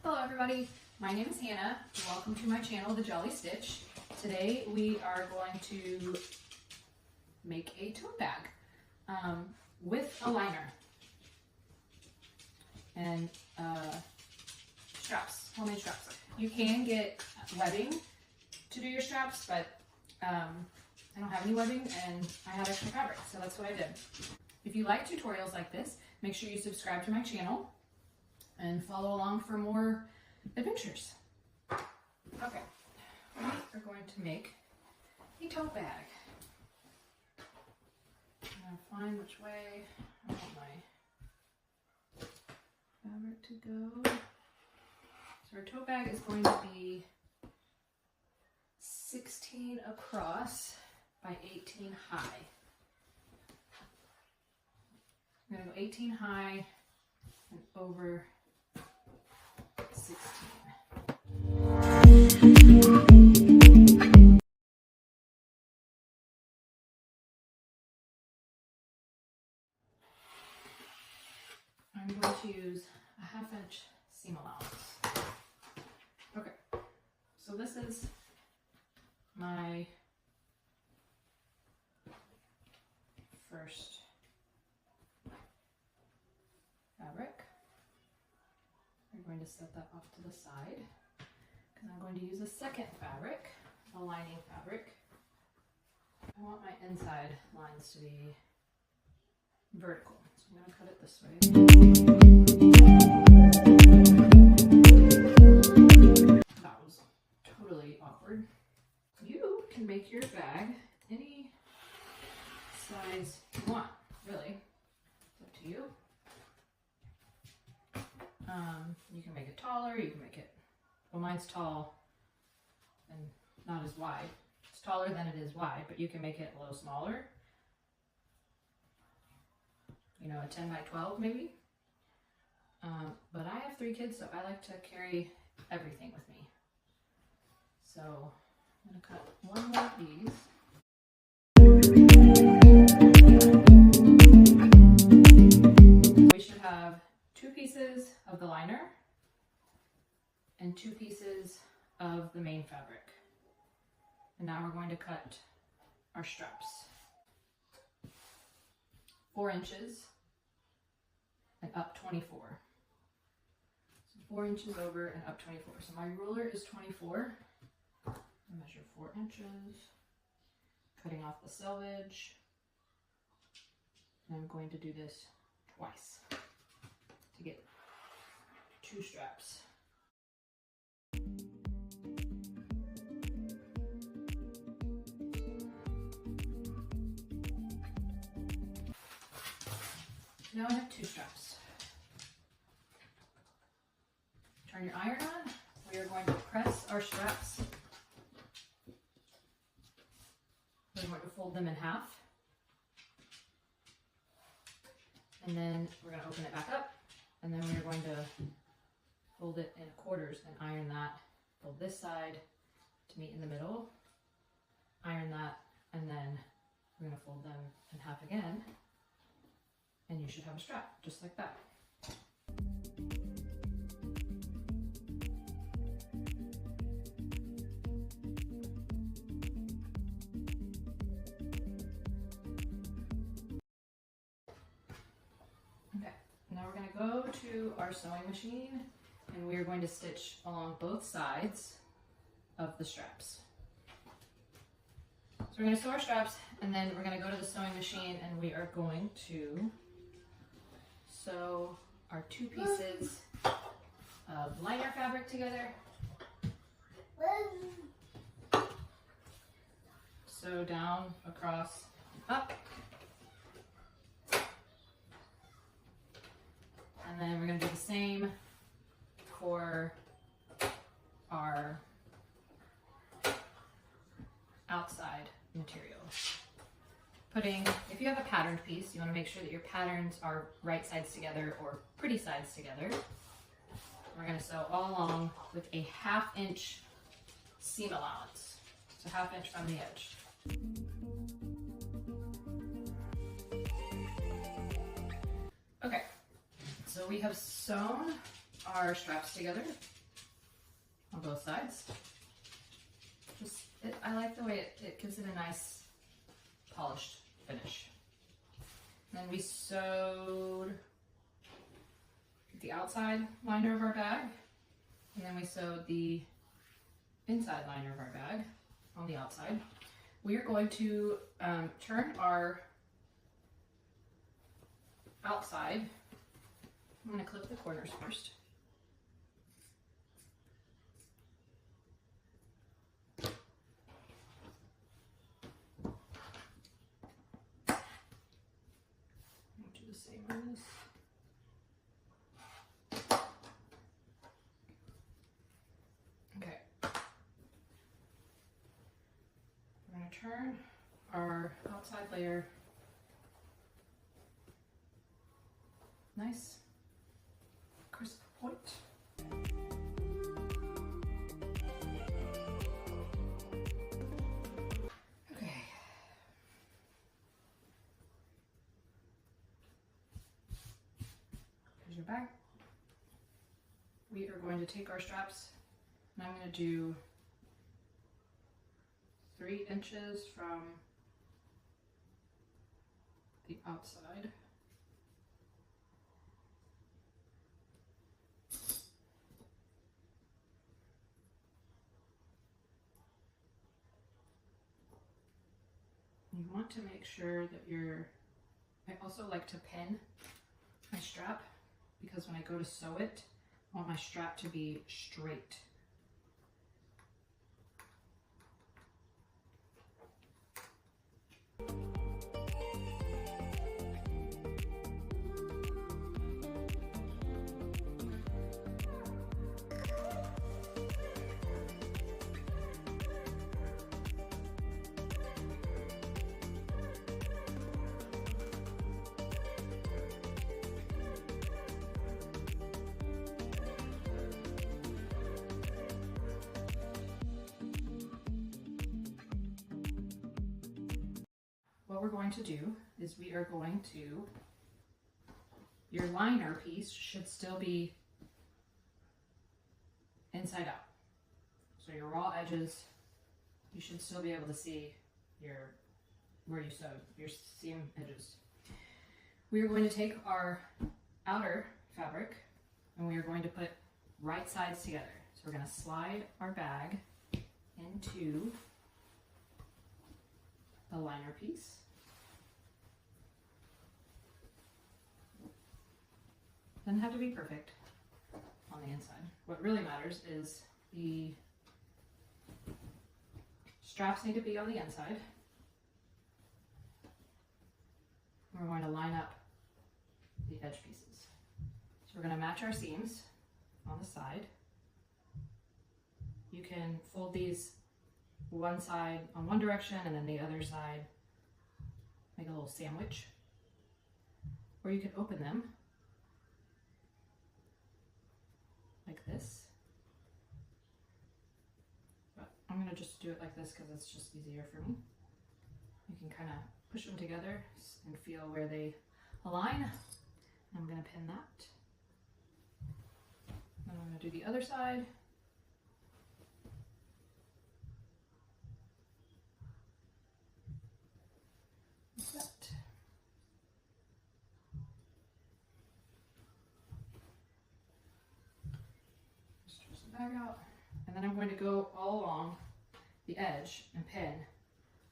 Hello everybody, my name is Hannah. Welcome to my channel, The Jolly Stitch. Today we are going to make a tote bag with a liner and straps, homemade straps. You can get webbing to do your straps, but I don't have any webbing and I have extra fabric, so that's what I did. If you like tutorials like this, make sure you subscribe to my channel and follow along for more adventures. Okay, we are going to make a tote bag. I'm going to find which way I want my fabric to go. So our tote bag is going to be 16 across by 18 high. I'm going to go 18 high and over 16. I'm going to use a 1/2 inch seam allowance. Okay, so this is my first fabric. I'm going to set that off to the side because I'm going to use a second fabric, a lining fabric. I want my inside lines to be vertical, so I'm going to cut it this way. That was totally awkward. You can make your bag any size you want, really. It's up to you. You can make it taller, you can make it, well, mine's tall and not as wide. It's taller than it is wide, but you can make it a little smaller. You know, a 10 by 12 maybe. But I have 3 kids, so I like to carry everything with me. So I'm going to cut one more of these. We should have 2 pieces of the liner and 2 pieces of the main fabric. And now we're going to cut our straps. 4 inches and up 24. So 4 inches over and up 24. So my ruler is 24. I measure 4 inches, cutting off the selvage. And I'm going to do this twice to get 2 straps. Now I have 2 straps. Turn your iron on. We are going to press our straps. We're going to fold them in half. And then we're going to open it back up. And then we're going to fold it in quarters and iron that. Fold this side to meet in the middle. Iron that. And then we're going to fold them in half again. And you should have a strap, just like that. Okay, now we're going to go to our sewing machine and we are going to stitch along both sides of the straps. So we're going to sew our straps and then we're going to go to the sewing machine and we are going to sew our 2 pieces of liner fabric together. Sew down, across, up. And then we're going to do the same for our outside material. If you have a patterned piece, you want to make sure that your patterns are right sides together or pretty sides together. We're going to sew all along with a 1/2 inch seam allowance. So 1/2 inch from the edge. Okay, so we have sewn our straps together. on both sides. I like the way it gives it a nice polished finish. And then we sewed the outside liner of our bag, and then we sewed the inside liner of our bag on the outside. We are going to turn our outside. I'm going to clip the corners first. Do the same on this. Okay. We're going to turn our outside layer nice crisp point. Okay. Here's your bag. We are going to take our straps, and I'm going to do 3 inches from the outside. You want to make sure that I also like to pin my strap, because when I go to sew it, I want my strap to be straight. What we're going to do is we are going to, your liner piece should still be inside out. So your raw edges, you should still be able to see where you sewed, your seam edges. We are going to take our outer fabric and we are going to put right sides together. So we're going to slide our bag into the liner piece. Doesn't have to be perfect on the inside. What really matters is the straps need to be on the inside. We're going to line up the edge pieces. So we're going to match our seams on the side. You can fold these one side on one direction and then the other side, make a little sandwich. Or you can open them like this. But I'm going to just do it like this because it's just easier for me. You can kind of push them together and feel where they align. I'm going to pin that. Then I'm going to do the other side. Like that. Stretch the bag out. And then I'm going to go all along the edge and pin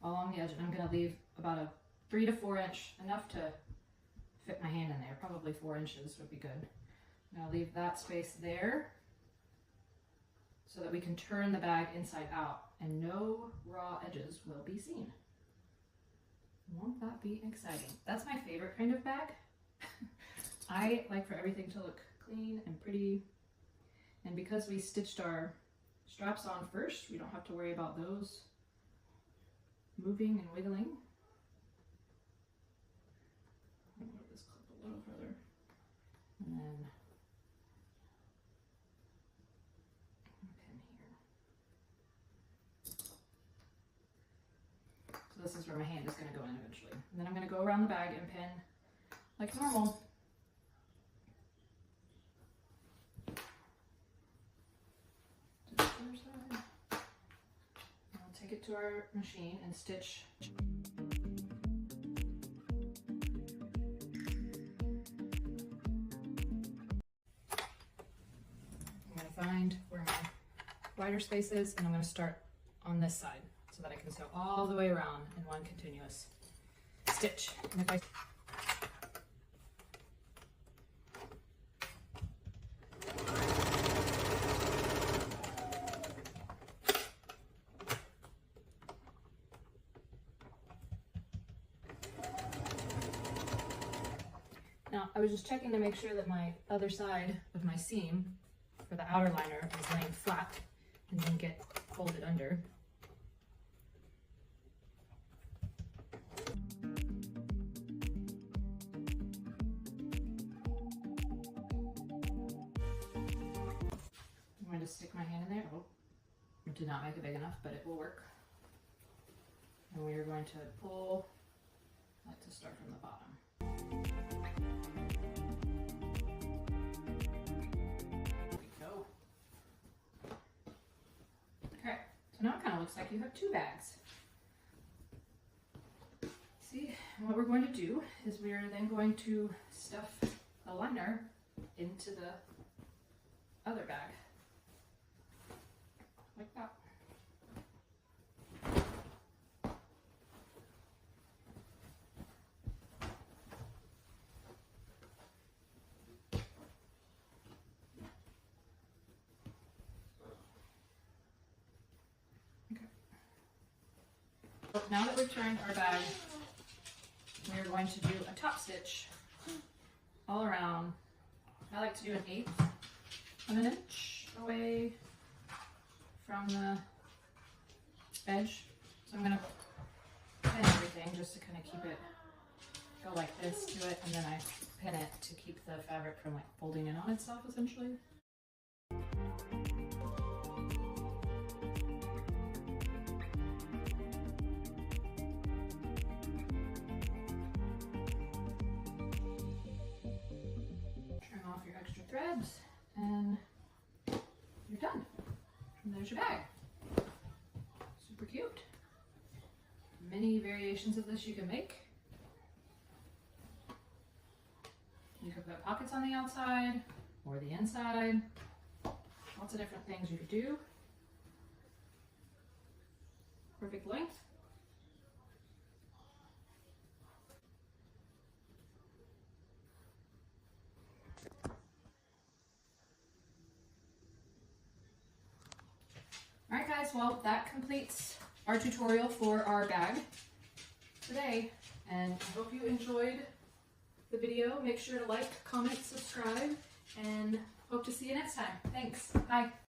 all along the edge, and I'm going to leave about a 3 to 4 inch, enough to fit my hand in there. Probably 4 inches would be good. I'm going to leave that space there so that we can turn the bag inside out and no raw edges will be seen. Won't that be exciting? That's my favorite kind of bag. I like for everything to look clean and pretty. And because we stitched our straps on first, we don't have to worry about those moving and wiggling. I'm gonna move this clip a little further. And then pin here. So this is where my hand is going to go in eventually. And then I'm going to go around the bag and pin like normal. Just it to our machine and stitch. I'm going to find where my wider space is, and I'm going to start on this side so that I can sew all the way around in one continuous stitch. And if I Now, I was just checking to make sure that my other side of my seam for the outer liner is laying flat and didn't get folded under. I'm going to stick my hand in there. Oh, I did not make it big enough, but it will work. And we are going to pull that to start from the bottom. Okay, so now it kind of looks like you have two bags. See, and what we're going to do is we are then going to stuff the liner into the other bag, like that. Now that we've turned our bag, we are going to do a top stitch all around. I like to do 1/8 of an inch away from the edge. So I'm going to pin everything just to kind of keep it, go like this to it, and then I pin it to keep the fabric from like folding in on itself essentially. Threads, and you're done. And there's your bag. Super cute. Many variations of this you can make. You could put pockets on the outside or the inside. Lots of different things you could do. Perfect length. Alright guys, well that completes our tutorial for our bag today, and I hope you enjoyed the video. Make sure to like, comment, subscribe, and hope to see you next time. Thanks. Bye.